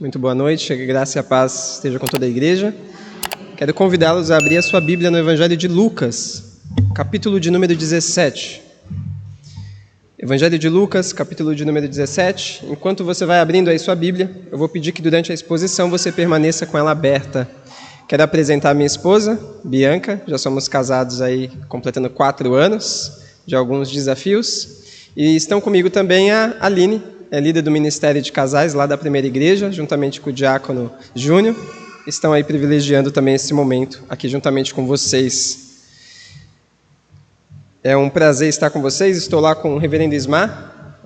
Muito boa noite, que a graça e a paz esteja com toda a igreja. Quero convidá-los a abrir a sua Bíblia no Evangelho de Lucas, capítulo de número 17. Evangelho de Lucas, capítulo de número 17. Enquanto você vai abrindo aí sua Bíblia, eu vou pedir que durante a exposição você permaneça com ela aberta. Quero apresentar a minha esposa, Bianca. Já somos casados aí, completando 4 anos de alguns desafios. E estão comigo também a Aline, é líder do Ministério de Casais lá da Primeira Igreja, juntamente com o diácono Júnior. Estão aí privilegiando também esse momento aqui juntamente com vocês. É um prazer estar com vocês. Estou lá com o reverendo Ismar.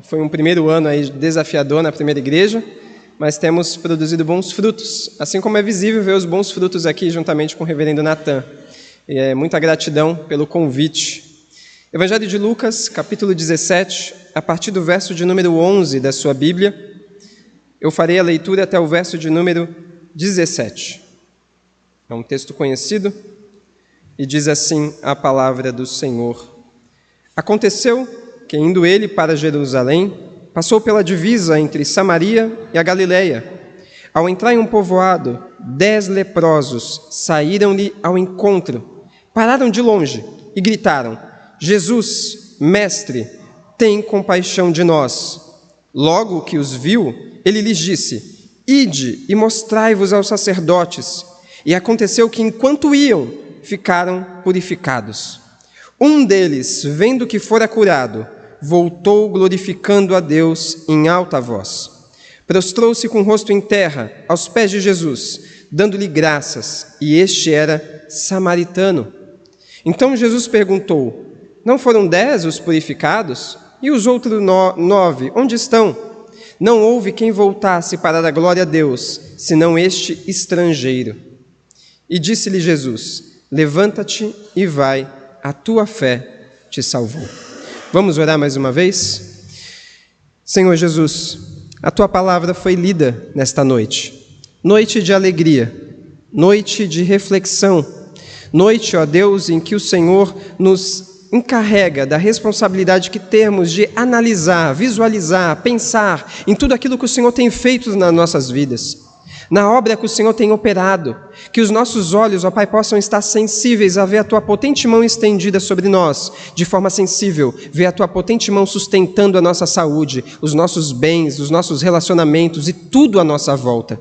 Foi um primeiro ano aí desafiador na Primeira Igreja, mas temos produzido bons frutos, assim como é visível ver os bons frutos aqui juntamente com o reverendo Natan. E muita gratidão pelo convite. Evangelho de Lucas, capítulo 17, a partir do verso de número 11 da sua Bíblia. Eu farei a leitura até o verso de número 17. É um texto conhecido e diz assim a palavra do Senhor. Aconteceu que, indo ele para Jerusalém, passou pela divisa entre Samaria e a Galileia. Ao entrar em um povoado, 10 leprosos saíram-lhe ao encontro, pararam de longe e gritaram: Jesus, mestre, tem compaixão de nós. Logo que os viu, ele lhes disse: Ide e mostrai-vos aos sacerdotes. E aconteceu que, enquanto iam, ficaram purificados. Um deles, vendo que fora curado, voltou glorificando a Deus em alta voz. Prostrou-se com o rosto em terra, aos pés de Jesus, dando-lhe graças, e este era samaritano. Então Jesus perguntou: Não foram 10 os purificados? E os outros 9, onde estão? Não houve quem voltasse para dar glória a Deus, senão este estrangeiro. E disse-lhe Jesus: Levanta-te e vai, a tua fé te salvou. Vamos orar mais uma vez? Senhor Jesus, a tua palavra foi lida nesta noite. Noite de alegria, noite de reflexão, noite, ó Deus, em que o Senhor nos encarrega da responsabilidade que temos de analisar, visualizar, pensar em tudo aquilo que o Senhor tem feito nas nossas vidas, na obra que o Senhor tem operado, que os nossos olhos, ó Pai, possam estar sensíveis a ver a Tua potente mão estendida sobre nós, de forma sensível, ver a Tua potente mão sustentando a nossa saúde, os nossos bens, os nossos relacionamentos e tudo à nossa volta.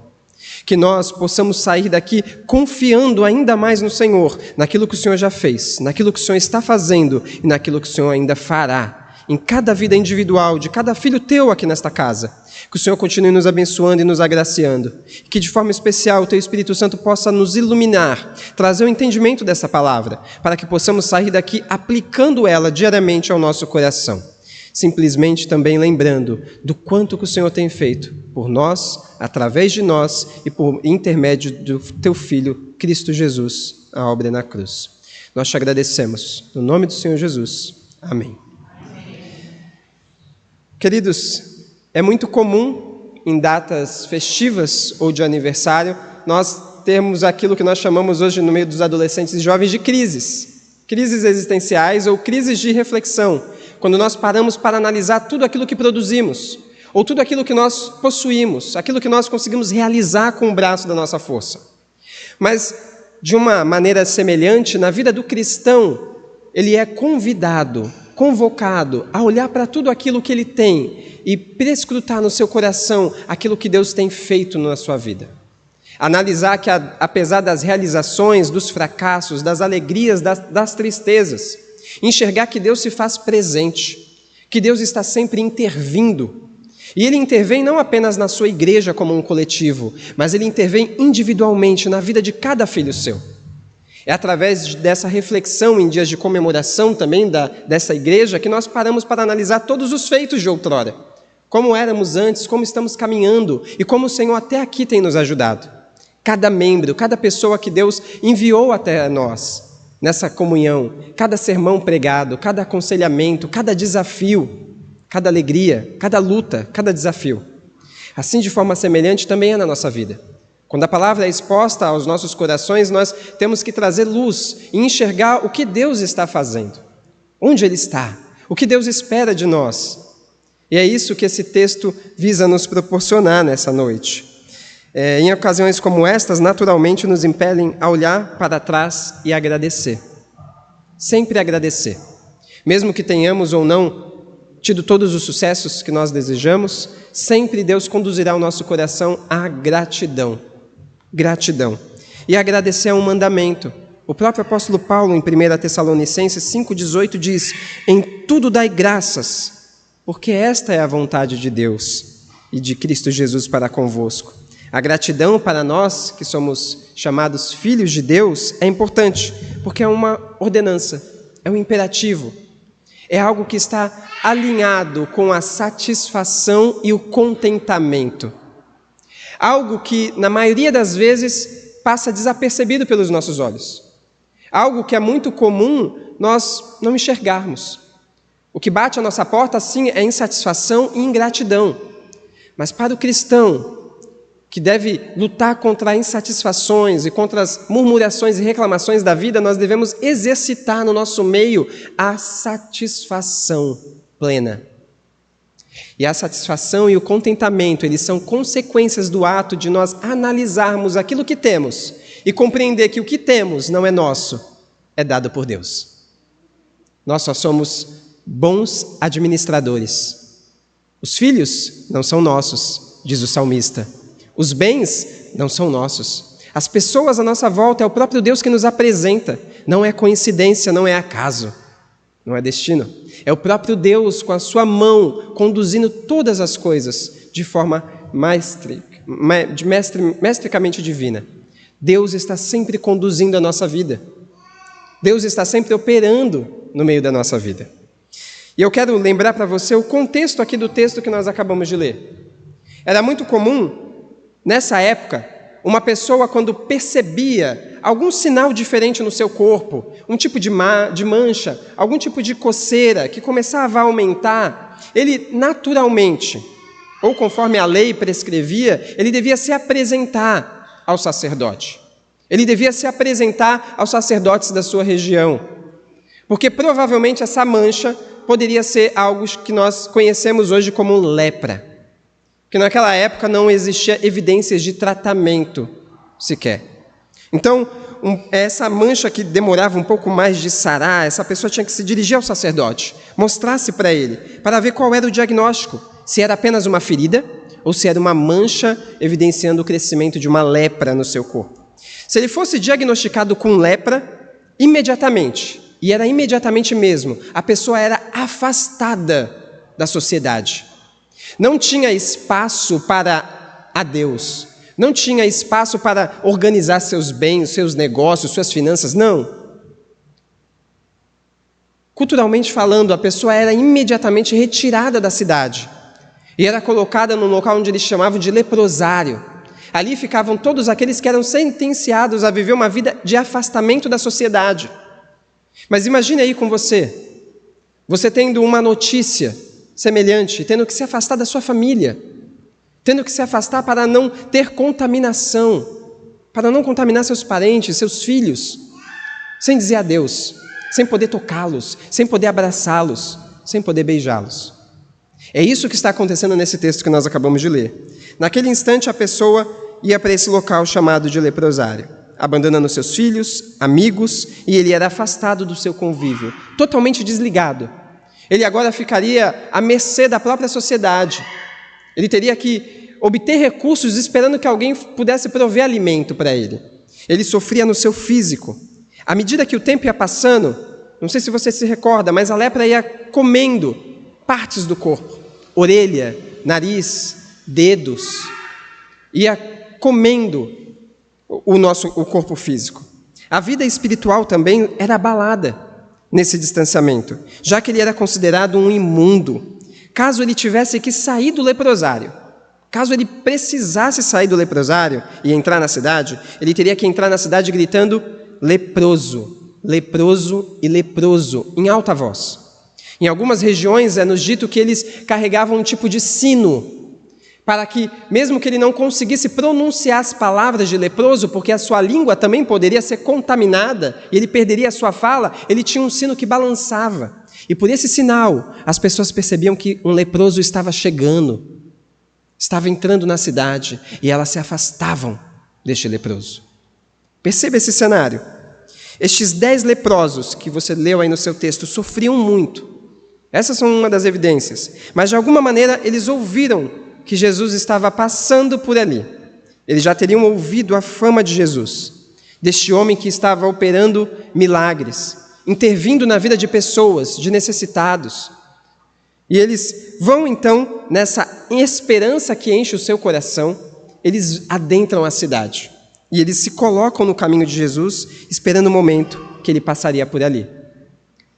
Que nós possamos sair daqui confiando ainda mais no Senhor, naquilo que o Senhor já fez, naquilo que o Senhor está fazendo e naquilo que o Senhor ainda fará, em cada vida individual, de cada filho teu aqui nesta casa. Que o Senhor continue nos abençoando e nos agraciando. Que de forma especial o teu Espírito Santo possa nos iluminar, trazer o entendimento dessa palavra, para que possamos sair daqui aplicando ela diariamente ao nosso coração. Simplesmente também lembrando do quanto que o Senhor tem feito por nós, através de nós e por intermédio do teu Filho, Cristo Jesus, a obra na cruz. Nós te agradecemos. No nome do Senhor Jesus. Amém. Queridos, é muito comum em datas festivas ou de aniversário nós termos aquilo que nós chamamos hoje no meio dos adolescentes e jovens de crises existenciais ou crises de reflexão, quando nós paramos para analisar tudo aquilo que produzimos, ou tudo aquilo que nós possuímos, aquilo que nós conseguimos realizar com o braço da nossa força. Mas, de uma maneira semelhante, na vida do cristão, ele é convidado, convocado a olhar para tudo aquilo que ele tem e prescrutar no seu coração aquilo que Deus tem feito na sua vida. Analisar que, apesar das realizações, dos fracassos, das alegrias, das tristezas, enxergar que Deus se faz presente, que Deus está sempre intervindo. E Ele intervém não apenas na sua igreja como um coletivo, mas Ele intervém individualmente na vida de cada filho seu. É através dessa reflexão em dias de comemoração também dessa igreja que nós paramos para analisar todos os feitos de outrora. Como éramos antes, como estamos caminhando e como o Senhor até aqui tem nos ajudado. Cada membro, cada pessoa que Deus enviou até nós nessa comunhão, cada sermão pregado, cada aconselhamento, cada desafio, cada alegria, cada luta, cada desafio. Assim, de forma semelhante, também é na nossa vida. Quando a palavra é exposta aos nossos corações, nós temos que trazer luz e enxergar o que Deus está fazendo, onde Ele está, o que Deus espera de nós. E é isso que esse texto visa nos proporcionar nessa noite. Em ocasiões como estas, naturalmente nos impelem a olhar para trás e agradecer. Sempre agradecer. Mesmo que tenhamos ou não tido todos os sucessos que nós desejamos, sempre Deus conduzirá o nosso coração à gratidão. Gratidão. E agradecer é um mandamento. O próprio apóstolo Paulo, em 1 Tessalonicenses 5,18, diz: em tudo dai graças, porque esta é a vontade de Deus e de Cristo Jesus para convosco. A gratidão para nós, que somos chamados filhos de Deus, é importante, porque é uma ordenança, é um imperativo. É algo que está alinhado com a satisfação e o contentamento. Algo que, na maioria das vezes, passa desapercebido pelos nossos olhos. Algo que é muito comum nós não enxergarmos. O que bate à nossa porta, sim, é insatisfação e ingratidão. Mas para o cristão, que deve lutar contra insatisfações e contra as murmurações e reclamações da vida, nós devemos exercitar no nosso meio a satisfação plena. E a satisfação e o contentamento, eles são consequências do ato de nós analisarmos aquilo que temos e compreender que o que temos não é nosso, é dado por Deus. Nós só somos bons administradores. Os filhos não são nossos, diz o salmista. Os bens não são nossos. As pessoas à nossa volta é o próprio Deus que nos apresenta. Não é coincidência, não é acaso, não é destino. É o próprio Deus com a sua mão conduzindo todas as coisas de forma mestricamente divina. Deus está sempre conduzindo a nossa vida. Deus está sempre operando no meio da nossa vida. E eu quero lembrar para você o contexto aqui do texto que nós acabamos de ler. Era muito comum, nessa época, uma pessoa, quando percebia algum sinal diferente no seu corpo, um tipo de mancha, algum tipo de coceira que começava a aumentar, ele naturalmente, ou conforme a lei prescrevia, ele devia se apresentar ao sacerdote. Ele devia se apresentar aos sacerdotes da sua região, porque provavelmente essa mancha poderia ser algo que nós conhecemos hoje como lepra. Porque naquela época não existia evidências de tratamento sequer. Então, essa mancha que demorava um pouco mais de sarar, essa pessoa tinha que se dirigir ao sacerdote, mostrar-se para ele, para ver qual era o diagnóstico, se era apenas uma ferida ou se era uma mancha evidenciando o crescimento de uma lepra no seu corpo. Se ele fosse diagnosticado com lepra, imediatamente, e era imediatamente mesmo, a pessoa era afastada da sociedade. Não tinha espaço para a Deus, não tinha espaço para organizar seus bens, seus negócios, suas finanças, não. Culturalmente falando, a pessoa era imediatamente retirada da cidade e era colocada num local onde eles chamavam de leprosário. Ali ficavam todos aqueles que eram sentenciados a viver uma vida de afastamento da sociedade. Mas imagine aí com você tendo uma notícia semelhante, tendo que se afastar da sua família, tendo que se afastar para não ter contaminação, para não contaminar seus parentes, seus filhos, sem dizer adeus, sem poder tocá-los, sem poder abraçá-los, sem poder beijá-los. É isso que está acontecendo nesse texto que nós acabamos de ler. Naquele instante, a pessoa ia para esse local chamado de leprosário, abandonando seus filhos, amigos, e ele era afastado do seu convívio, totalmente desligado. Ele agora ficaria à mercê da própria sociedade. Ele teria que obter recursos esperando que alguém pudesse prover alimento para ele. Ele sofria no seu físico. À medida que o tempo ia passando, não sei se você se recorda, mas a lepra ia comendo partes do corpo. Orelha, nariz, dedos. Ia comendo o corpo físico. A vida espiritual também era abalada nesse distanciamento, já que ele era considerado um imundo. Caso ele tivesse que sair do leprosário, caso ele precisasse sair do leprosário e entrar na cidade, ele teria que entrar na cidade gritando leproso, leproso e leproso, em alta voz. Em algumas regiões é-nos dito que eles carregavam um tipo de sino, para que, mesmo que ele não conseguisse pronunciar as palavras de leproso, porque a sua língua também poderia ser contaminada, e ele perderia a sua fala, ele tinha um sino que balançava. E por esse sinal, as pessoas percebiam que um leproso estava chegando, estava entrando na cidade, e elas se afastavam deste leproso. Perceba esse cenário. Estes 10 leprosos que você leu aí no seu texto sofriam muito. Essas são uma das evidências. Mas de alguma maneira eles ouviram que Jesus estava passando por ali. Eles já teriam ouvido a fama de Jesus, deste homem que estava operando milagres, intervindo na vida de pessoas, de necessitados. E eles vão então, nessa esperança que enche o seu coração, eles adentram a cidade. E eles se colocam no caminho de Jesus, esperando o momento que ele passaria por ali.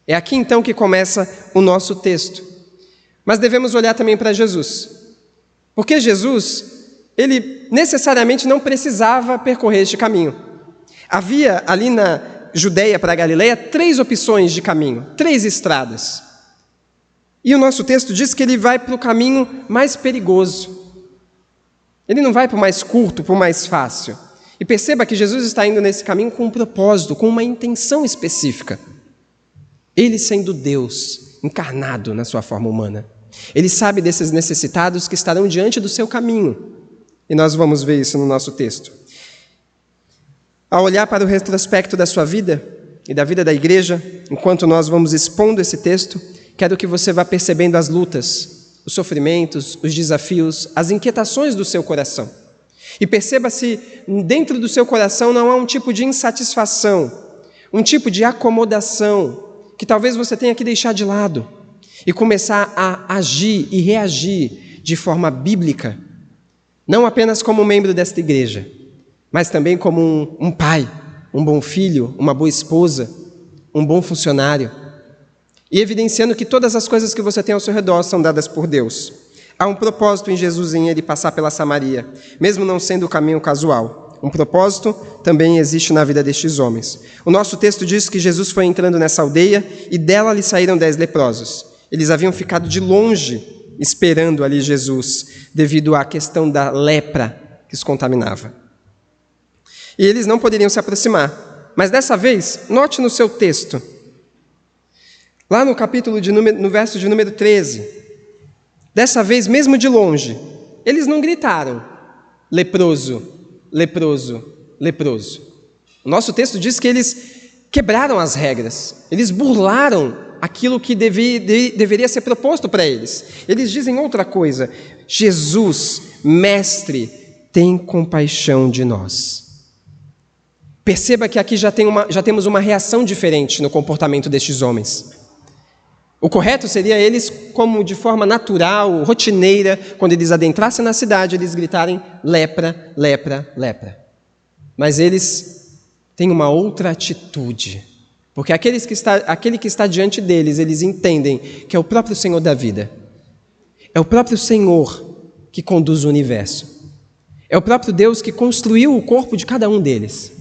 É aqui então que começa o nosso texto. Mas devemos olhar também para Jesus. Porque Jesus, ele necessariamente não precisava percorrer este caminho. Havia ali na Judeia para a Galileia 3 opções de caminho, 3 estradas. E o nosso texto diz que ele vai para o caminho mais perigoso. Ele não vai para o mais curto, para o mais fácil. E perceba que Jesus está indo nesse caminho com um propósito, com uma intenção específica. Ele sendo Deus, encarnado na sua forma humana. Ele sabe desses necessitados que estarão diante do seu caminho. E nós vamos ver isso no nosso texto. Ao olhar para o retrospecto da sua vida e da vida da igreja, enquanto nós vamos expondo esse texto, quero que você vá percebendo as lutas, os sofrimentos, os desafios, as inquietações do seu coração. E perceba se dentro do seu coração não há um tipo de insatisfação, um tipo de acomodação, que talvez você tenha que deixar de lado e começar a agir e reagir de forma bíblica, não apenas como membro desta igreja, mas também como um pai, um bom filho, uma boa esposa, um bom funcionário, e evidenciando que todas as coisas que você tem ao seu redor são dadas por Deus. Há um propósito em Jesus em ele passar pela Samaria, mesmo não sendo o caminho casual. Um propósito também existe na vida destes homens. O nosso texto diz que Jesus foi entrando nessa aldeia e dela lhe saíram 10 leprosos. Eles haviam ficado de longe esperando ali Jesus, devido à questão da lepra que os contaminava. E eles não poderiam se aproximar. Mas dessa vez, note no seu texto, lá no capítulo no verso de número 13, dessa vez, mesmo de longe, eles não gritaram, leproso, leproso, leproso. O nosso texto diz que eles quebraram as regras, eles burlaram aquilo que deveria ser proposto para eles. Eles dizem outra coisa: Jesus, mestre, tem compaixão de nós. Perceba que aqui já temos uma reação diferente no comportamento destes homens. O correto seria eles, como de forma natural, rotineira, quando eles adentrassem na cidade, eles gritarem lepra, lepra, lepra. Mas eles têm uma outra atitude, porque aquele que está diante deles, eles entendem que é o próprio Senhor da vida. É o próprio Senhor que conduz o universo. É o próprio Deus que construiu o corpo de cada um deles.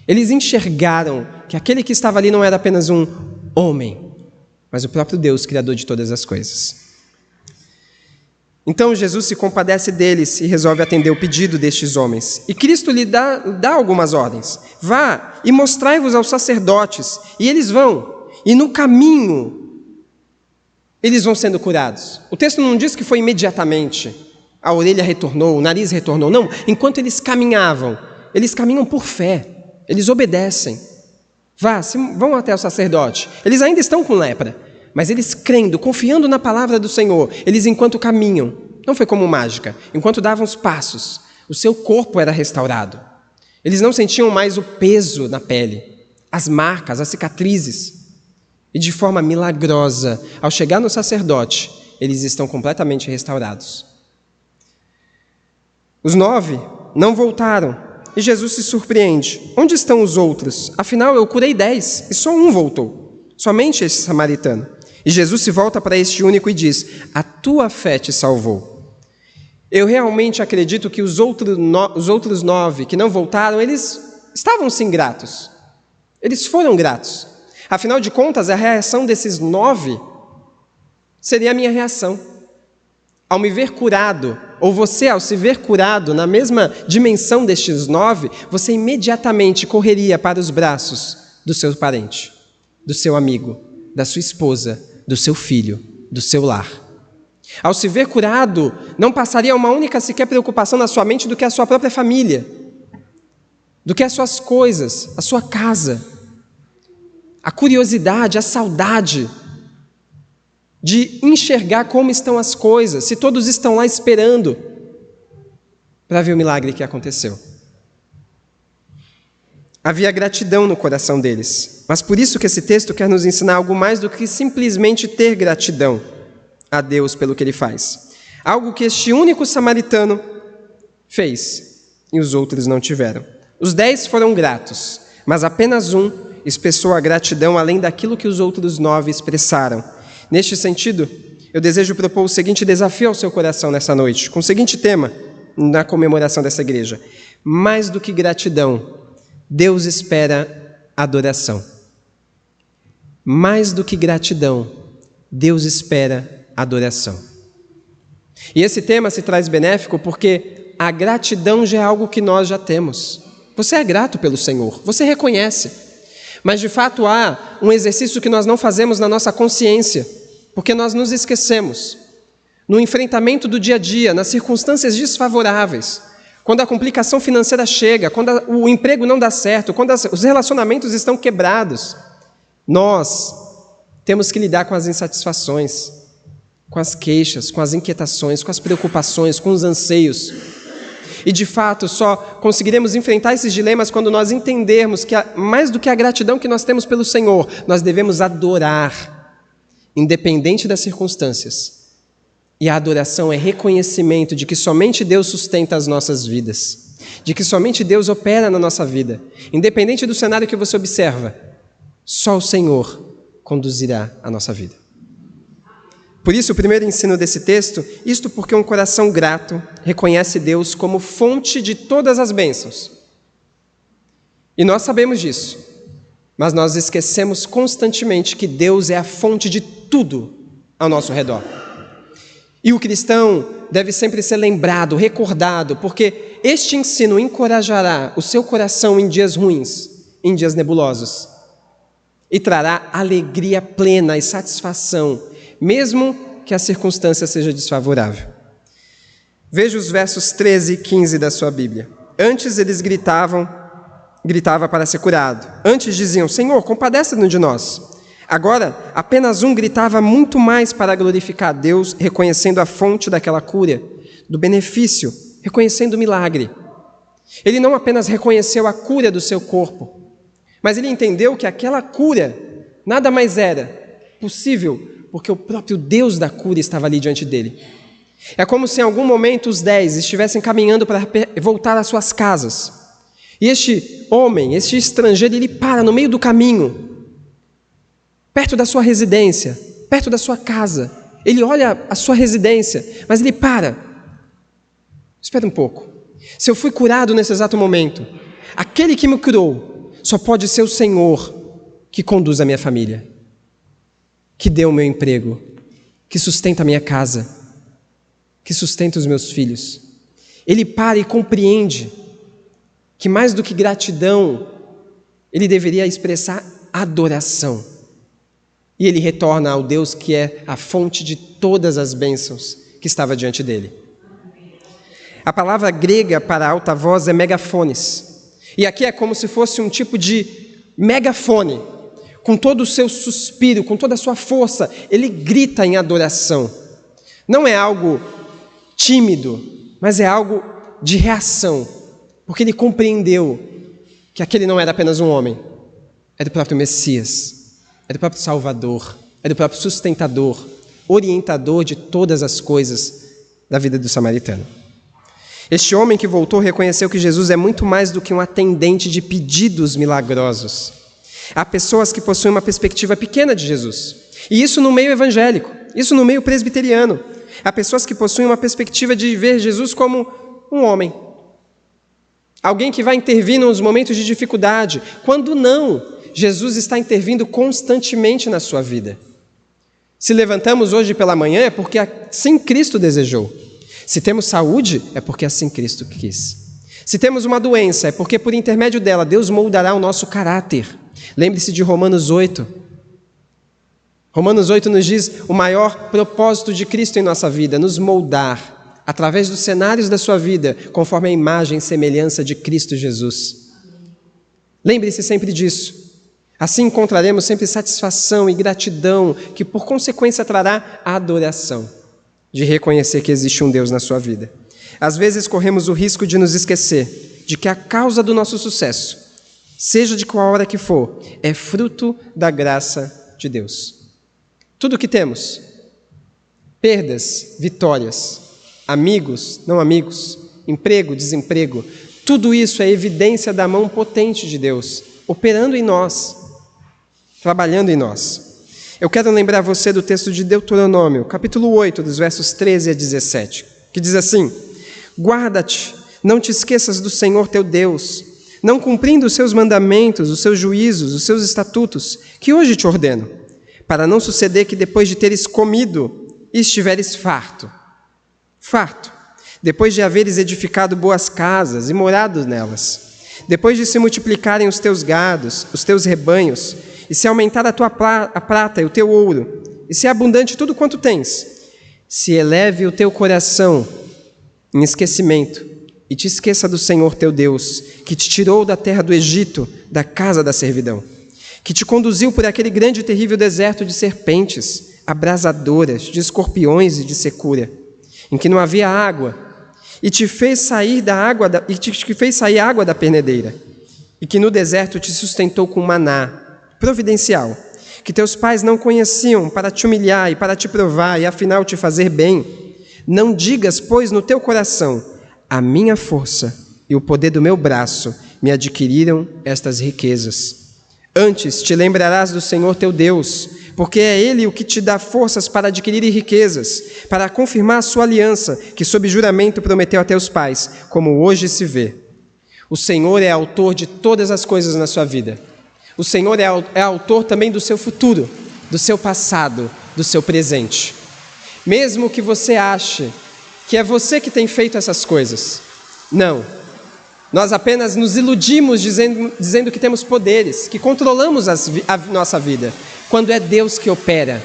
Eles enxergaram que aquele que estava ali não era apenas um homem, mas o próprio Deus, criador de todas as coisas. Então Jesus se compadece deles e resolve atender o pedido destes homens. E Cristo lhe dá algumas ordens. Vá e mostrai-vos aos sacerdotes. E eles vão. E no caminho, eles vão sendo curados. O texto não diz que foi imediatamente. A orelha retornou, o nariz retornou. Não, enquanto eles caminhavam, eles caminham por fé. Eles obedecem. Vão até o sacerdote. Eles ainda estão com lepra, mas eles crendo, confiando na palavra do Senhor, eles enquanto caminham, não foi como mágica, enquanto davam os passos, o seu corpo era restaurado. Eles não sentiam mais o peso na pele, as marcas, as cicatrizes. E de forma milagrosa, ao chegar no sacerdote, eles estão completamente restaurados. Os 9 não voltaram. E Jesus se surpreende. Onde estão os outros? Afinal, eu curei 10 e só um voltou. Somente esse samaritano. E Jesus se volta para este único e diz: a tua fé te salvou. Eu realmente acredito que os outros 9 que não voltaram, eles estavam sim gratos. Eles foram gratos. Afinal de contas, a reação desses 9 seria a minha reação. Ao me ver curado, ou você ao se ver curado na mesma dimensão destes 9, você imediatamente correria para os braços do seu parente, do seu amigo, da sua esposa, do seu filho, do seu lar. Ao se ver curado, não passaria uma única sequer preocupação na sua mente do que a sua própria família, do que as suas coisas, a sua casa. A curiosidade, a saudade de enxergar como estão as coisas, se todos estão lá esperando para ver o milagre que aconteceu. Havia gratidão no coração deles, mas por isso que esse texto quer nos ensinar algo mais do que simplesmente ter gratidão a Deus pelo que Ele faz. Algo que este único samaritano fez e os outros não tiveram. Os 10 foram gratos, mas apenas um expressou a gratidão além daquilo que os outros 9 expressaram. Neste sentido, eu desejo propor o seguinte desafio ao seu coração nessa noite, com o seguinte tema na comemoração dessa igreja: mais do que gratidão, Deus espera adoração. Mais do que gratidão, Deus espera adoração. E esse tema se traz benéfico porque a gratidão já é algo que nós já temos. Você é grato pelo Senhor, você reconhece. Mas de fato há um exercício que nós não fazemos na nossa consciência, porque nós nos esquecemos. No enfrentamento do dia a dia, nas circunstâncias desfavoráveis, quando a complicação financeira chega, quando o emprego não dá certo, quando os relacionamentos estão quebrados, nós temos que lidar com as insatisfações, com as queixas, com as inquietações, com as preocupações, com os anseios. E de fato só conseguiremos enfrentar esses dilemas quando nós entendermos que mais do que a gratidão que nós temos pelo Senhor, nós devemos adorar, independente das circunstâncias. E a adoração é reconhecimento de que somente Deus sustenta as nossas vidas, de que somente Deus opera na nossa vida. Independente do cenário que você observa, só o Senhor conduzirá a nossa vida. Por isso, o primeiro ensino desse texto, isto porque um coração grato reconhece Deus como fonte de todas as bênçãos. E nós sabemos disso, mas nós esquecemos constantemente que Deus é a fonte de tudo ao nosso redor. E o cristão deve sempre ser lembrado, recordado, porque este ensino encorajará o seu coração em dias ruins, em dias nebulosos, e trará alegria plena e satisfação, mesmo que a circunstância seja desfavorável. Veja os versos 13 e 15 da sua Bíblia. Antes eles gritava para ser curado. Antes diziam: Senhor, compadece-nos de nós. Agora, apenas um gritava muito mais para glorificar a Deus, reconhecendo a fonte daquela cura, do benefício, reconhecendo o milagre. Ele não apenas reconheceu a cura do seu corpo, mas ele entendeu que aquela cura nada mais era possível porque o próprio Deus da cura estava ali diante dele. É como se em algum momento os 10 estivessem caminhando para voltar às suas casas. E este homem, este estrangeiro, ele para no meio do caminho, perto da sua residência, perto da sua casa. Ele olha a sua residência, mas ele para. Espera um pouco. Se eu fui curado nesse exato momento, aquele que me curou só pode ser o Senhor que conduz a minha família, que deu o meu emprego, que sustenta a minha casa, que sustenta os meus filhos. Ele para e compreende que mais do que gratidão, ele deveria expressar adoração. E ele retorna ao Deus que é a fonte de todas as bênçãos que estava diante dele. A palavra grega para alta voz é megafones. E aqui é como se fosse um tipo de megafone. Com todo o seu suspiro, com toda a sua força, ele grita em adoração. Não é algo tímido, mas é algo de reação. Porque ele compreendeu que aquele não era apenas um homem, era o próprio Messias. É do próprio Salvador, é do próprio sustentador, orientador de todas as coisas da vida do samaritano. Este homem que voltou reconheceu que Jesus é muito mais do que um atendente de pedidos milagrosos. Há pessoas que possuem uma perspectiva pequena de Jesus, e isso no meio evangélico, isso no meio presbiteriano. Há pessoas que possuem uma perspectiva de ver Jesus como um homem, alguém que vai intervir nos momentos de dificuldade, quando não. Jesus está intervindo constantemente na sua vida. Se levantamos hoje pela manhã é porque assim Cristo desejou. Se temos saúde é porque assim Cristo quis. Se temos uma doença é porque por intermédio dela Deus moldará o nosso caráter. Lembre-se de Romanos 8. Romanos 8 nos diz o maior propósito de Cristo em nossa vida, nos moldar através dos cenários da sua vida, conforme a imagem e semelhança de Cristo Jesus. Lembre-se sempre disso. Assim encontraremos sempre satisfação e gratidão, que por consequência trará a adoração, de reconhecer que existe um Deus na sua vida. Às vezes corremos o risco de nos esquecer de que a causa do nosso sucesso, seja de qual hora que for, é fruto da graça de Deus. Tudo o que temos, perdas, vitórias, amigos, não amigos, emprego, desemprego, tudo isso é evidência da mão potente de Deus, operando em nós, trabalhando em nós. Eu quero lembrar você do texto de Deuteronômio, capítulo 8, dos versos 13 a 17, que diz assim: guarda-te, não te esqueças do Senhor teu Deus, não cumprindo os seus mandamentos, os seus juízos, os seus estatutos, que hoje te ordeno, para não suceder que depois de teres comido, estiveres farto, depois de haveres edificado boas casas e morado nelas, depois de se multiplicarem os teus gados, os teus rebanhos, e se aumentar a tua prata e o teu ouro, e se é abundante tudo quanto tens, se eleve o teu coração em esquecimento, e te esqueça do Senhor teu Deus, que te tirou da terra do Egito, da casa da servidão, que te conduziu por aquele grande e terrível deserto de serpentes, abrasadoras, de escorpiões e de secura, em que não havia água, e te fez sair água da pernedeira, e que no deserto te sustentou com maná providencial, que teus pais não conheciam, para te humilhar e para te provar e afinal te fazer bem. Não digas, pois, no teu coração: a minha força e o poder do meu braço me adquiriram estas riquezas. Antes te lembrarás do Senhor teu Deus, porque é Ele o que te dá forças para adquirir riquezas, para confirmar a sua aliança, que sob juramento prometeu a teus pais, como hoje se vê. O Senhor é autor de todas as coisas na sua vida. O Senhor é autor também do seu futuro, do seu passado, do seu presente. Mesmo que você ache que é você que tem feito essas coisas, não. Nós apenas nos iludimos dizendo que temos poderes, que controlamos a nossa vida, quando é Deus que opera,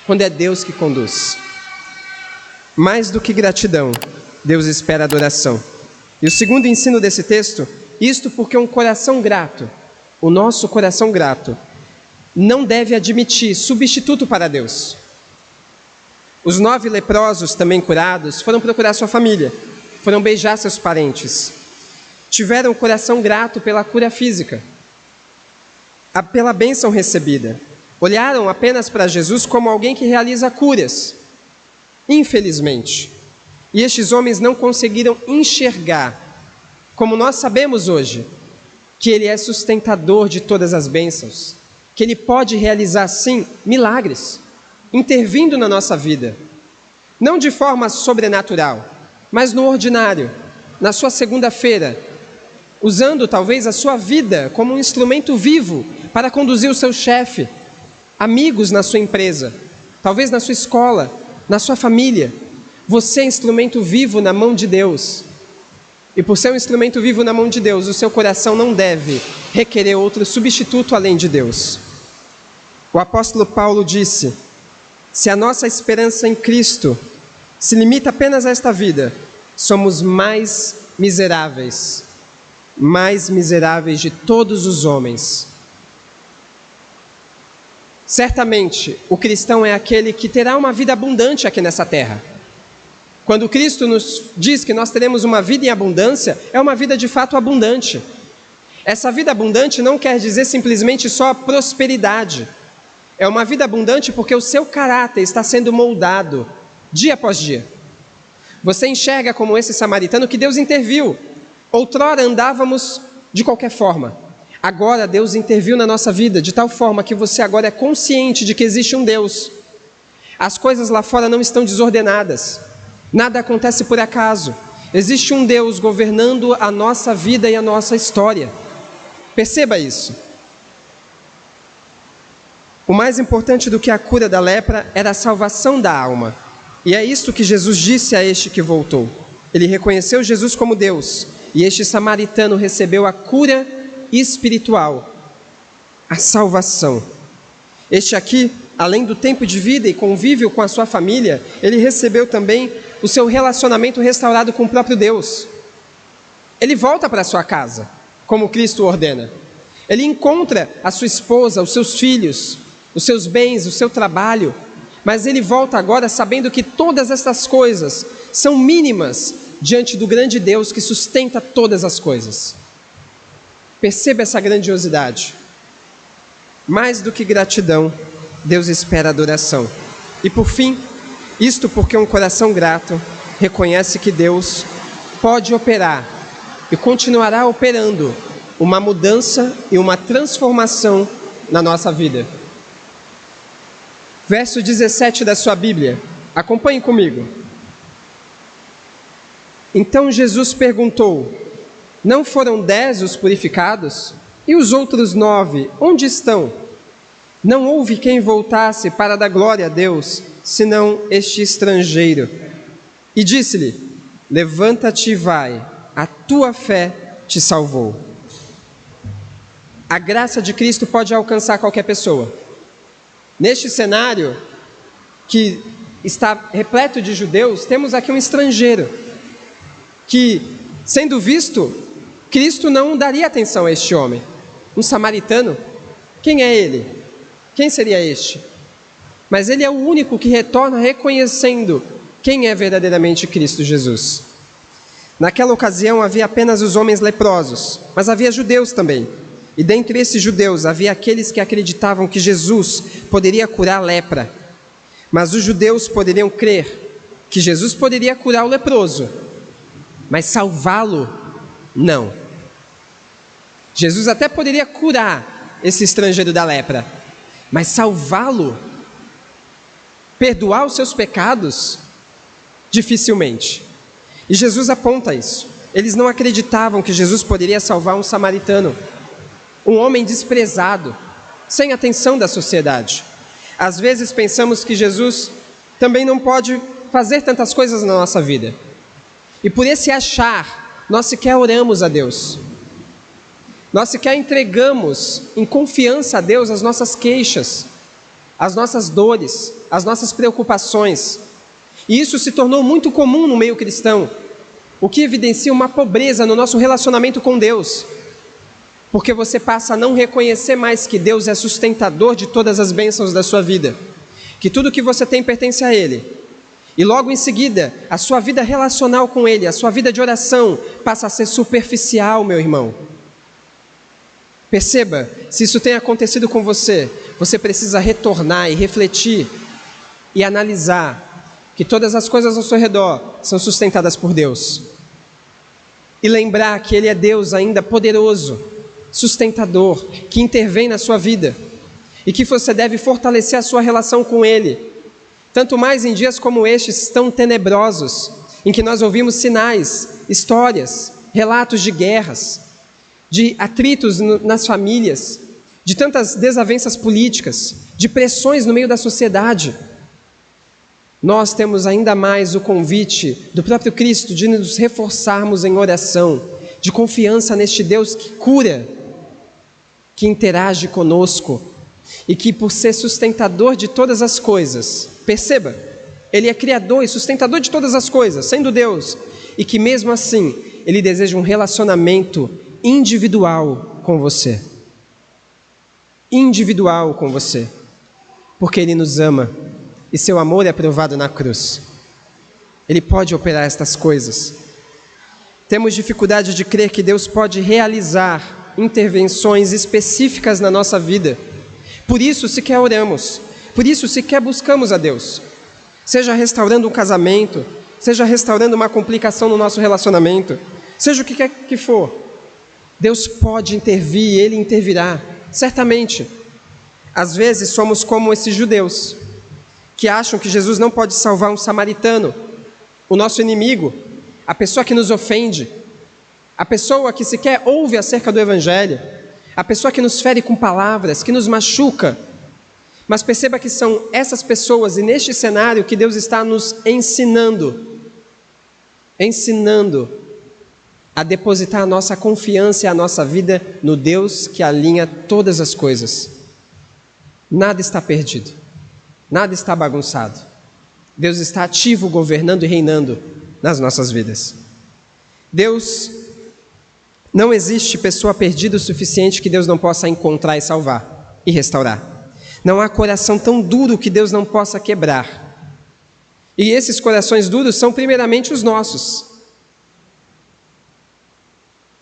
quando é Deus que conduz. Mais do que gratidão, Deus espera adoração. E o segundo ensino desse texto, isto porque um coração grato, o nosso coração grato, não deve admitir substituto para Deus. Os 9 leprosos, também curados, foram procurar sua família, foram beijar seus parentes. Tiveram o coração grato pela cura física, pela bênção recebida. Olharam apenas para Jesus como alguém que realiza curas. Infelizmente. E estes homens não conseguiram enxergar, como nós sabemos hoje, que Ele é sustentador de todas as bênçãos, que Ele pode realizar, sim, milagres, intervindo na nossa vida, não de forma sobrenatural, mas no ordinário, na sua segunda-feira, usando talvez a sua vida como um instrumento vivo para conduzir o seu chefe, amigos na sua empresa, talvez na sua escola, na sua família. Você é instrumento vivo na mão de Deus. E por ser um instrumento vivo na mão de Deus, o seu coração não deve requerer outro substituto além de Deus. O apóstolo Paulo disse: se a nossa esperança em Cristo se limita apenas a esta vida, somos mais miseráveis de todos os homens. Certamente, o cristão é aquele que terá uma vida abundante aqui nessa terra. Quando Cristo nos diz que nós teremos uma vida em abundância, é uma vida de fato abundante. Essa vida abundante não quer dizer simplesmente só prosperidade. É uma vida abundante porque o seu caráter está sendo moldado dia após dia. Você enxerga como esse samaritano que Deus interviu. Outrora andávamos de qualquer forma. Agora Deus interviu na nossa vida de tal forma que você agora é consciente de que existe um Deus. As coisas lá fora não estão desordenadas. Nada acontece por acaso. Existe um Deus governando a nossa vida e a nossa história. Perceba isso. O mais importante do que a cura da lepra era a salvação da alma. E é isto que Jesus disse a este que voltou. Ele reconheceu Jesus como Deus. E este samaritano recebeu a cura espiritual, a salvação. Este aqui além do tempo de vida e convívio com a sua família, ele recebeu também o seu relacionamento restaurado com o próprio Deus. Ele volta para a sua casa, como Cristo ordena. Ele encontra a sua esposa, os seus filhos, os seus bens, o seu trabalho, mas ele volta agora sabendo que todas essas coisas são mínimas diante do grande Deus que sustenta todas as coisas. Perceba essa grandiosidade. Mais do que gratidão, Deus espera adoração. E por fim, isto porque um coração grato reconhece que Deus pode operar e continuará operando uma mudança e uma transformação na nossa vida. Verso 17 da sua Bíblia, acompanhe comigo. Então Jesus perguntou: não foram 10 os purificados? E os outros 9, onde estão? Não houve quem voltasse para dar glória a Deus, senão este estrangeiro. E disse-lhe: levanta-te e vai, a tua fé te salvou. A graça de Cristo pode alcançar qualquer pessoa. Neste cenário, que está repleto de judeus, temos aqui um estrangeiro, que, sendo visto, Cristo não daria atenção a este homem. Um samaritano, quem é ele? Quem seria este? Mas ele é o único que retorna reconhecendo quem é verdadeiramente Cristo Jesus. Naquela ocasião havia apenas os homens leprosos, mas havia judeus também. E dentre esses judeus havia aqueles que acreditavam que Jesus poderia curar a lepra. Mas os judeus poderiam crer que Jesus poderia curar o leproso, mas salvá-lo, não. Jesus até poderia curar esse estrangeiro da lepra, mas salvá-lo, perdoar os seus pecados, dificilmente. E Jesus aponta isso. Eles não acreditavam que Jesus poderia salvar um samaritano, um homem desprezado, sem atenção da sociedade. Às vezes pensamos que Jesus também não pode fazer tantas coisas na nossa vida. E por esse achar, nós sequer oramos a Deus. Nós sequer entregamos em confiança a Deus as nossas queixas, as nossas dores, as nossas preocupações. E isso se tornou muito comum no meio cristão, o que evidencia uma pobreza no nosso relacionamento com Deus. Porque você passa a não reconhecer mais que Deus é sustentador de todas as bênçãos da sua vida, que tudo que você tem pertence a Ele. E logo em seguida, a sua vida relacional com Ele, a sua vida de oração, passa a ser superficial, meu irmão. Perceba, se isso tem acontecido com você, você precisa retornar e refletir e analisar que todas as coisas ao seu redor são sustentadas por Deus. E lembrar que Ele é Deus ainda poderoso, sustentador, que intervém na sua vida e que você deve fortalecer a sua relação com Ele, tanto mais em dias como estes tão tenebrosos, em que nós ouvimos sinais, histórias, relatos de guerras, de atritos nas famílias, de tantas desavenças políticas, de pressões no meio da sociedade. Nós temos ainda mais o convite do próprio Cristo de nos reforçarmos em oração, de confiança neste Deus que cura, que interage conosco e que, por ser sustentador de todas as coisas, perceba, Ele é criador e sustentador de todas as coisas, sendo Deus, e que mesmo assim Ele deseja um relacionamento individual com você. Individual com você, porque Ele nos ama e seu amor é provado na cruz. Ele pode operar estas coisas. Temos dificuldade de crer que Deus pode realizar intervenções específicas na nossa vida. Por isso sequer oramos, por isso sequer buscamos a Deus. Seja restaurando um casamento, seja restaurando uma complicação no nosso relacionamento, seja o que quer que for, Deus pode intervir e Ele intervirá, certamente. Às vezes somos como esses judeus, que acham que Jesus não pode salvar um samaritano, o nosso inimigo, a pessoa que nos ofende, a pessoa que sequer ouve acerca do Evangelho, a pessoa que nos fere com palavras, que nos machuca. Mas perceba que são essas pessoas, e neste cenário que Deus está nos ensinando a depositar a nossa confiança e a nossa vida no Deus que alinha todas as coisas. Nada está perdido. Nada está bagunçado. Deus está ativo, governando e reinando nas nossas vidas. Deus, não existe pessoa perdida o suficiente que Deus não possa encontrar e salvar e restaurar. Não há coração tão duro que Deus não possa quebrar. E esses corações duros são primeiramente os nossos.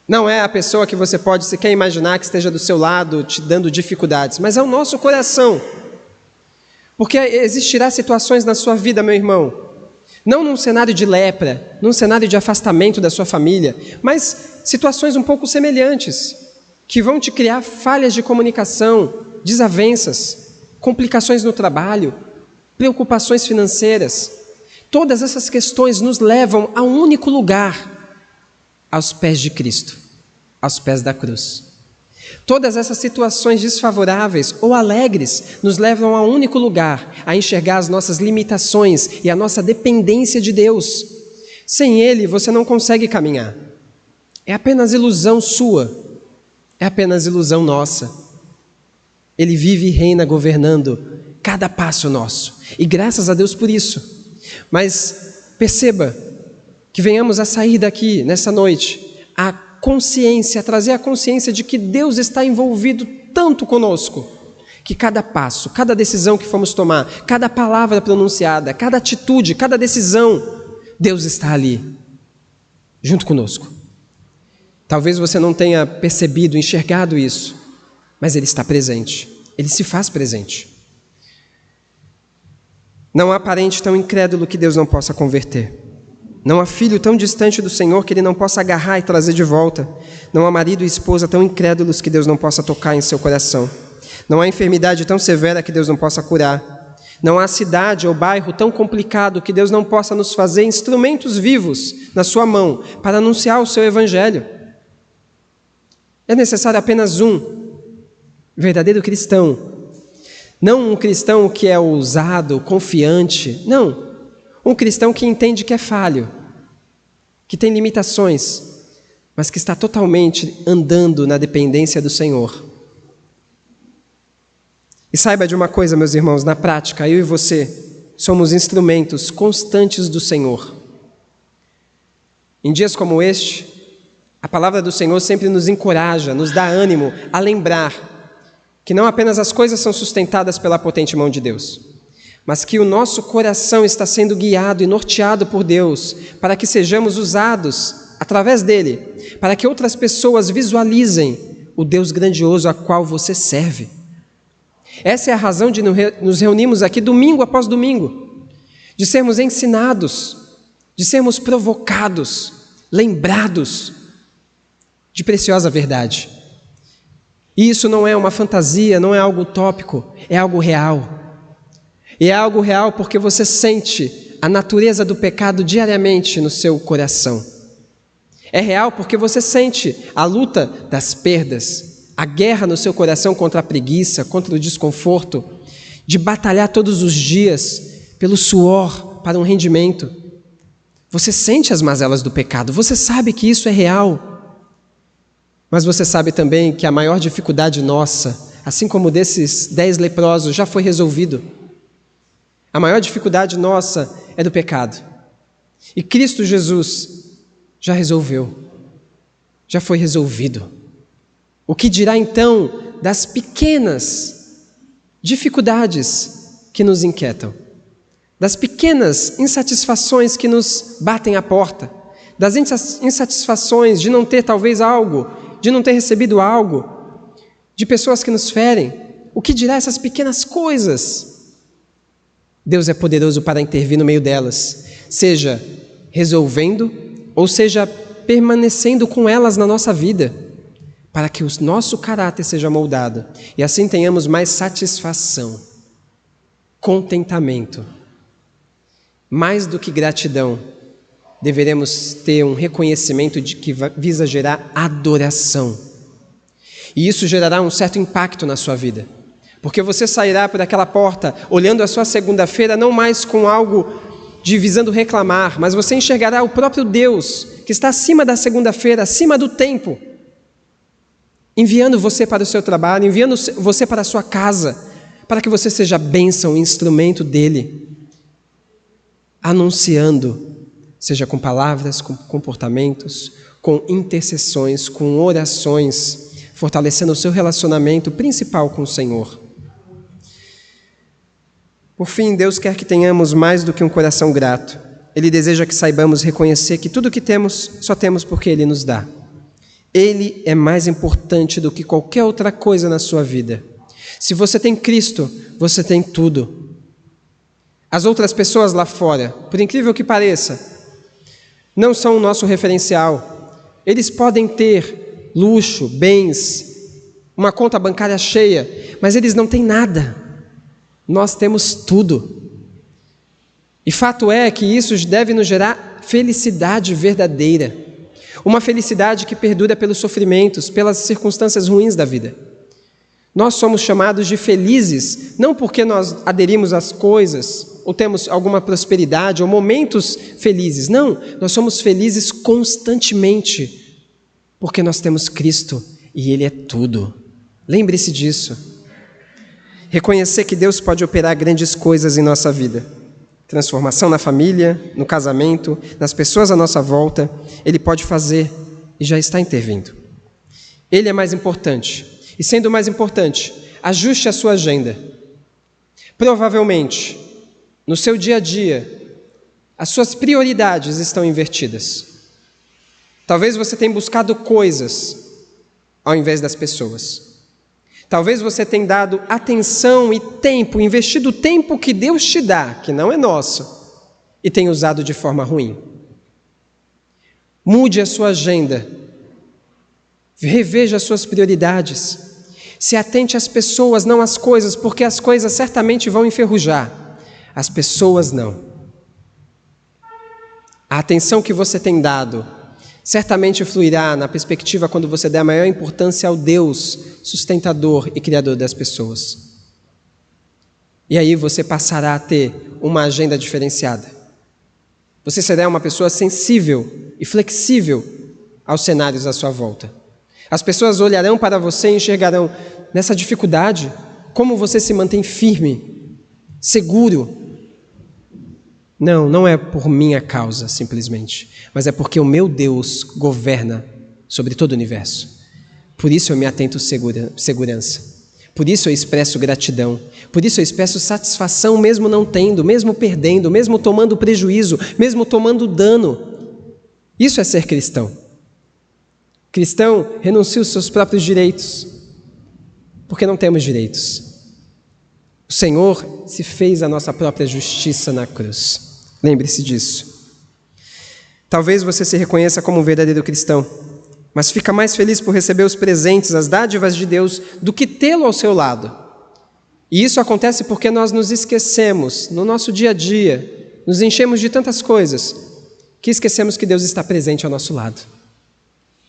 Não é a pessoa que você pode sequer imaginar que esteja do seu lado te dando dificuldades, mas é o nosso coração. Porque existirá situações na sua vida, meu irmão, não num cenário de lepra, num cenário de afastamento da sua família, mas situações um pouco semelhantes, que vão te criar falhas de comunicação, desavenças, complicações no trabalho, preocupações financeiras. Todas essas questões nos levam a um único lugar, aos pés de Cristo, aos pés da cruz. Todas essas situações desfavoráveis ou alegres nos levam a um único lugar, a enxergar as nossas limitações e a nossa dependência de Deus. Sem Ele, você não consegue caminhar. É apenas ilusão sua, é apenas ilusão nossa. Ele vive e reina governando cada passo nosso, e graças a Deus por isso. Mas perceba que venhamos a sair daqui nessa noite, a consciência, a trazer a consciência de que Deus está envolvido tanto conosco, que cada passo, cada decisão que formos tomar, cada palavra pronunciada, cada atitude, cada decisão, Deus está ali, junto conosco. Talvez você não tenha percebido, enxergado isso, mas Ele está presente, Ele se faz presente. Não há parente tão incrédulo que Deus não possa converter. Não há filho tão distante do Senhor que Ele não possa agarrar e trazer de volta. Não há marido e esposa tão incrédulos que Deus não possa tocar em seu coração. Não há enfermidade tão severa que Deus não possa curar. Não há cidade ou bairro tão complicado que Deus não possa nos fazer instrumentos vivos na sua mão para anunciar o seu evangelho. É necessário apenas um verdadeiro cristão. Não um cristão que é ousado, confiante. Não. Um cristão que entende que é falho, que tem limitações, mas que está totalmente andando na dependência do Senhor. E saiba de uma coisa, meus irmãos, na prática, eu e você somos instrumentos constantes do Senhor. Em dias como este, a palavra do Senhor sempre nos encoraja, nos dá ânimo a lembrar que não apenas as coisas são sustentadas pela potente mão de Deus, mas que o nosso coração está sendo guiado e norteado por Deus, para que sejamos usados através dele, para que outras pessoas visualizem o Deus grandioso a qual você serve. Essa é a razão de nos reunirmos aqui domingo após domingo, de sermos ensinados, de sermos provocados, lembrados de preciosa verdade. E isso não é uma fantasia, não é algo utópico, é algo real. E é algo real porque você sente a natureza do pecado diariamente no seu coração. É real porque você sente a luta das perdas, a guerra no seu coração contra a preguiça, contra o desconforto, de batalhar todos os dias pelo suor para um rendimento. Você sente as mazelas do pecado, você sabe que isso é real. Mas você sabe também que a maior dificuldade nossa, assim como desses 10 leprosos, já foi resolvido. A maior dificuldade nossa é do pecado. E Cristo Jesus já resolveu. Já foi resolvido. O que dirá então das pequenas dificuldades que nos inquietam? Das pequenas insatisfações que nos batem à porta? Das insatisfações de não ter talvez algo, de não ter recebido algo, de pessoas que nos ferem? O que dirá essas pequenas coisas? Deus é poderoso para intervir no meio delas, seja resolvendo ou seja permanecendo com elas na nossa vida, para que o nosso caráter seja moldado e assim tenhamos mais satisfação, contentamento. Mais do que gratidão, deveremos ter um reconhecimento de que visa gerar adoração. E isso gerará um certo impacto na sua vida. Porque você sairá por aquela porta olhando a sua segunda-feira não mais com algo de visando reclamar, mas você enxergará o próprio Deus que está acima da segunda-feira, acima do tempo, enviando você para o seu trabalho, enviando você para a sua casa, para que você seja bênção, instrumento dele, anunciando, seja com palavras, com comportamentos, com intercessões, com orações, fortalecendo o seu relacionamento principal com o Senhor. Por fim, Deus quer que tenhamos mais do que um coração grato. Ele deseja que saibamos reconhecer que tudo o que temos, só temos porque Ele nos dá. Ele é mais importante do que qualquer outra coisa na sua vida. Se você tem Cristo, você tem tudo. As outras pessoas lá fora, por incrível que pareça, não são o nosso referencial. Eles podem ter luxo, bens, uma conta bancária cheia, mas eles não têm nada. Nós temos tudo. E fato é que isso deve nos gerar felicidade verdadeira. Uma felicidade que perdura pelos sofrimentos, pelas circunstâncias ruins da vida. Nós somos chamados de felizes, não porque nós aderimos às coisas, ou temos alguma prosperidade, ou momentos felizes. Não, nós somos felizes constantemente, porque nós temos Cristo e Ele é tudo. Lembre-se disso. Reconhecer que Deus pode operar grandes coisas em nossa vida. Transformação na família, no casamento, nas pessoas à nossa volta. Ele pode fazer e já está intervindo. Ele é mais importante. E sendo mais importante, ajuste a sua agenda. Provavelmente, no seu dia a dia, as suas prioridades estão invertidas. Talvez você tenha buscado coisas ao invés das pessoas. Talvez você tenha dado atenção e tempo, investido o tempo que Deus te dá, que não é nosso, e tenha usado de forma ruim. Mude a sua agenda. Reveja as suas prioridades. Se atente às pessoas, não às coisas, porque as coisas certamente vão enferrujar. As pessoas não. A atenção que você tem dado certamente fluirá na perspectiva quando você der a maior importância ao Deus sustentador e criador das pessoas. E aí você passará a ter uma agenda diferenciada. Você será uma pessoa sensível e flexível aos cenários à sua volta. As pessoas olharão para você e enxergarão nessa dificuldade como você se mantém firme, seguro. Não é por minha causa, simplesmente, mas é porque o meu Deus governa sobre todo o universo. Por isso eu me atento segurança. Por isso eu expresso gratidão. Por isso eu expresso satisfação, mesmo não tendo, mesmo perdendo, mesmo tomando prejuízo, mesmo tomando dano. Isso é ser cristão. Cristão renuncia os seus próprios direitos, porque não temos direitos. O Senhor se fez a nossa própria justiça na cruz. Lembre-se disso. Talvez você se reconheça como um verdadeiro cristão, mas fica mais feliz por receber os presentes, as dádivas de Deus, do que tê-lo ao seu lado. E isso acontece porque nós nos esquecemos, no nosso dia a dia, nos enchemos de tantas coisas, que esquecemos que Deus está presente ao nosso lado.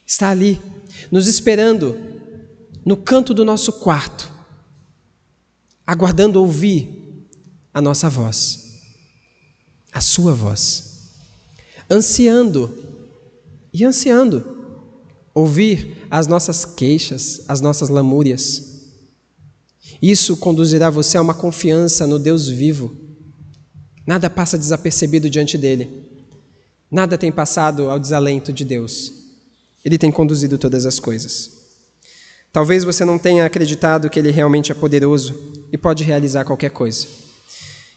Está ali, nos esperando, no canto do nosso quarto, aguardando ouvir a nossa voz, a sua voz, ansiando ouvir as nossas queixas, as nossas lamúrias. Isso conduzirá você a uma confiança no Deus vivo. Nada passa desapercebido diante dele. Nada tem passado ao desalento de Deus. Ele tem conduzido todas as coisas. Talvez você não tenha acreditado que Ele realmente é poderoso e pode realizar qualquer coisa.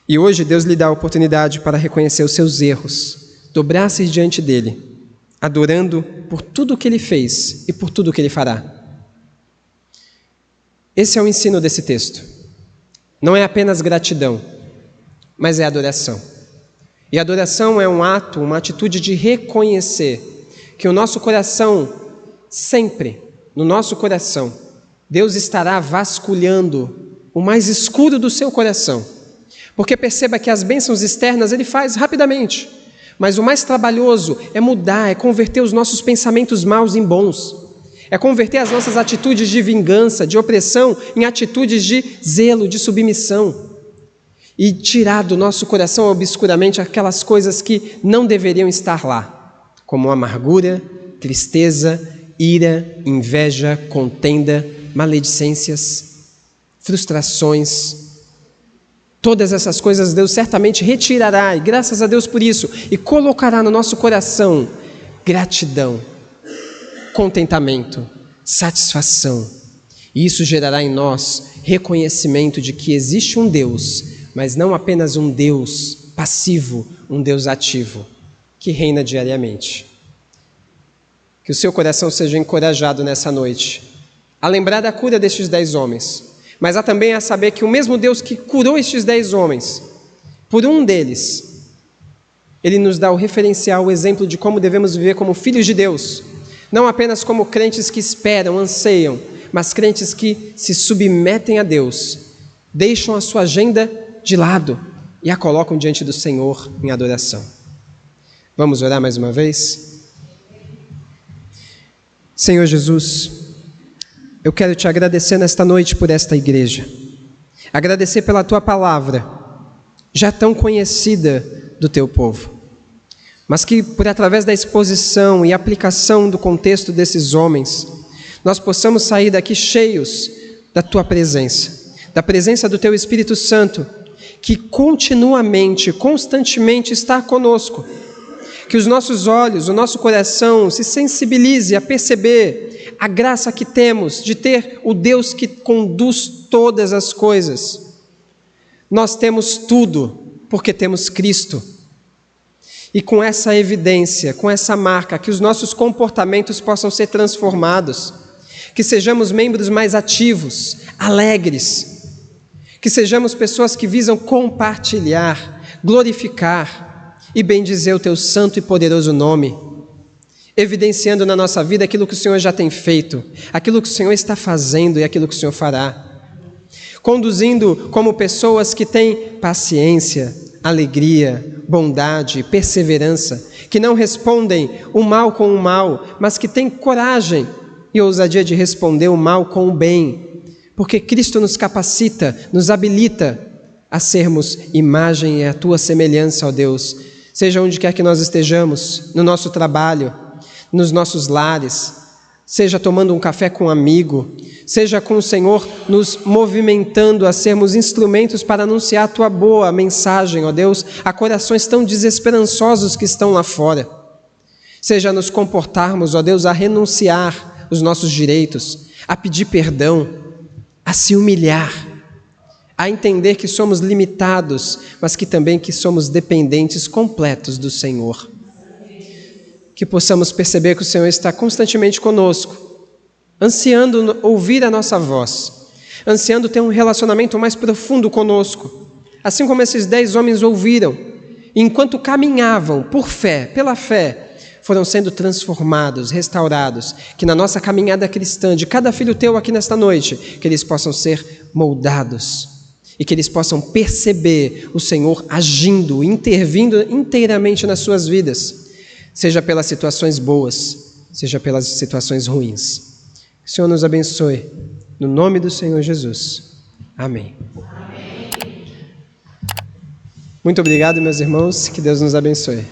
E hoje Deus lhe dá a oportunidade para reconhecer os seus erros, dobrar-se diante dEle, adorando por tudo o que Ele fez e por tudo o que Ele fará. Esse é o ensino desse texto. Não é apenas gratidão, mas é adoração. E adoração é um ato, uma atitude de reconhecer que o nosso coração, sempre, no nosso coração, Deus estará vasculhando o mais escuro do seu coração. Porque perceba que as bênçãos externas Ele faz rapidamente, mas o mais trabalhoso é mudar, é converter os nossos pensamentos maus em bons, é converter as nossas atitudes de vingança, de opressão, em atitudes de zelo, de submissão, e tirar do nosso coração obscuramente aquelas coisas que não deveriam estar lá, como amargura, tristeza, ira, inveja, contenda, maledicências, frustrações, Todas essas coisas Deus certamente retirará, e graças a Deus por isso, e colocará no nosso coração gratidão, contentamento, satisfação. E isso gerará em nós reconhecimento de que existe um Deus, mas não apenas um Deus passivo, um Deus ativo, que reina diariamente. Que o seu coração seja encorajado nessa noite a lembrar da cura destes 10 homens, mas há também a saber que o mesmo Deus que curou estes 10 homens, por um deles, Ele nos dá o referencial, o exemplo de como devemos viver como filhos de Deus, não apenas como crentes que esperam, anseiam, mas crentes que se submetem a Deus, deixam a sua agenda de lado e a colocam diante do Senhor em adoração. Vamos orar mais uma vez? Senhor Jesus, eu quero te agradecer nesta noite por esta igreja, agradecer pela tua palavra, já tão conhecida do teu povo, mas que por através da exposição e aplicação do contexto desses homens, nós possamos sair daqui cheios da tua presença, da presença do teu Espírito Santo, que continuamente, constantemente está conosco, que os nossos olhos, o nosso coração se sensibilize a perceber a graça que temos de ter o Deus que conduz todas as coisas. Nós temos tudo porque temos Cristo. E com essa evidência, com essa marca, que os nossos comportamentos possam ser transformados, que sejamos membros mais ativos, alegres, que sejamos pessoas que visam compartilhar, glorificar e bendizer o teu santo e poderoso nome, evidenciando na nossa vida aquilo que o Senhor já tem feito, aquilo que o Senhor está fazendo e aquilo que o Senhor fará, conduzindo como pessoas que têm paciência, alegria, bondade, perseverança, que não respondem o mal com o mal, mas que têm coragem e ousadia de responder o mal com o bem, porque Cristo nos capacita, nos habilita a sermos imagem e a tua semelhança, ó Deus, seja onde quer que nós estejamos, no nosso trabalho, nos nossos lares, seja tomando um café com um amigo, seja com o Senhor nos movimentando a sermos instrumentos para anunciar a tua boa mensagem, ó Deus, a corações tão desesperançosos que estão lá fora. Seja nos comportarmos, ó Deus, a renunciar os nossos direitos, a pedir perdão, a se humilhar, a entender que somos limitados, mas que também que somos dependentes completos do Senhor. Que possamos perceber que o Senhor está constantemente conosco, ansiando ouvir a nossa voz, ansiando ter um relacionamento mais profundo conosco, assim como esses 10 homens ouviram, e enquanto caminhavam por fé, pela fé, foram sendo transformados, restaurados, que na nossa caminhada cristã, de cada filho teu aqui nesta noite, que eles possam ser moldados, e que eles possam perceber o Senhor agindo, intervindo inteiramente nas suas vidas, seja pelas situações boas, seja pelas situações ruins. Que o Senhor nos abençoe, no nome do Senhor Jesus. Amém. Muito obrigado, meus irmãos, que Deus nos abençoe.